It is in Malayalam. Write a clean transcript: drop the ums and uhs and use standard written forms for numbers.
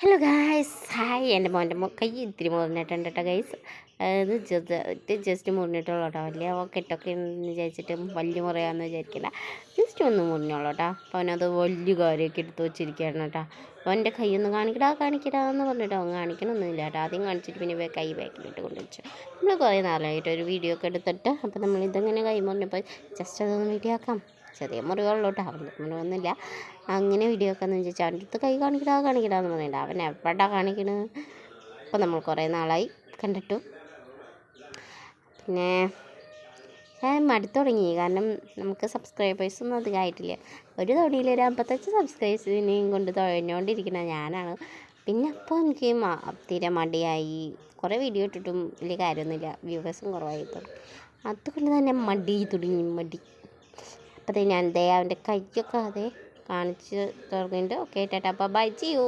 ഹലോ ഗായ്സ് ഹായ് എൻ്റെ മോൻ്റെ കൈ ഇത്തിരി മുറിഞ്ഞിട്ടുണ്ട് കേട്ടോ ഗൈസ്. അത് ജസ്റ്റ് മുറിഞ്ഞിട്ടുള്ളൂ കേട്ടോ. വലിയ കെട്ടൊക്കെ എന്ന് വിചാരിച്ചിട്ട് വലിയ മുറിയാന്ന് വിചാരിക്കില്ല, ജസ്റ്റ് ഒന്ന് മുറിഞ്ഞോളൂ കേട്ടോ. അപ്പോൾ അവനത് വലിയ കാര്യമൊക്കെ എടുത്ത് വെച്ചിരിക്കുകയാണ് കേട്ടോ. അപ്പോൾ എൻ്റെ കൈ ഒന്ന് കാണിക്കടാ എന്ന് പറഞ്ഞിട്ടോ അവൻ കാണിക്കണമൊന്നുമില്ല കേട്ടോ. ആദ്യം കാണിച്ചിട്ട് പിന്നെ കൈ ബാക്കിലിട്ട് കൊണ്ടുവച്ചു. നമ്മൾ കുറേ നാളായിട്ട് ഒരു വീഡിയോ ഒക്കെ എടുത്തിട്ട് അപ്പോൾ നമ്മളിതെങ്ങനെ കൈ മുറിഞ്ഞപ്പോൾ ജസ്റ്റ് അതൊന്ന് വീഡിയോ ആക്കാം. ചെറിയ മുറിവുള്ളൂ കേട്ടോ, അവൻ്റെ മുറിവൊന്നുമില്ല. അങ്ങനെ വീഡിയോ ഒക്കെ എന്ന് ചോദിച്ചാൽ അവൻ്റെ അടുത്ത് കൈ കാണിക്കടാന്ന് പറഞ്ഞില്ല. അവൻ എവിടെ കാണിക്കണത്. അപ്പോൾ നമ്മൾ കുറേ നാളായി കണ്ടിട്ടു. പിന്നെ ഞാൻ മടുത്തു തുടങ്ങി, കാരണം നമുക്ക് സബ്സ്ക്രൈബേഴ്സൊന്നും അധികം ആയിട്ടില്ല. ഒരു തവണയിൽ ഒരു 55 സബ്സ്ക്രൈബേഴ്സിനെയും കൊണ്ട് തുഴഞ്ഞുകൊണ്ടിരിക്കുന്ന ഞാനാണ്. പിന്നെ അപ്പോൾ എനിക്ക് തീരെ മടിയായി. കുറേ വീഡിയോ ഇട്ടിട്ടും വലിയ കാര്യമൊന്നുമില്ല, വ്യൂവേഴ്സും കുറവായി തുടങ്ങി. അതുകൊണ്ട് തന്നെ മടി. അപ്പോൾ ഞാൻ അവൻ്റെ കൈയൊക്കെ കാണിച്ച് തുടങ്ങിയിട്ട് ഓക്കെ ടാറ്റാ ബൈ ചെയ്യൂ.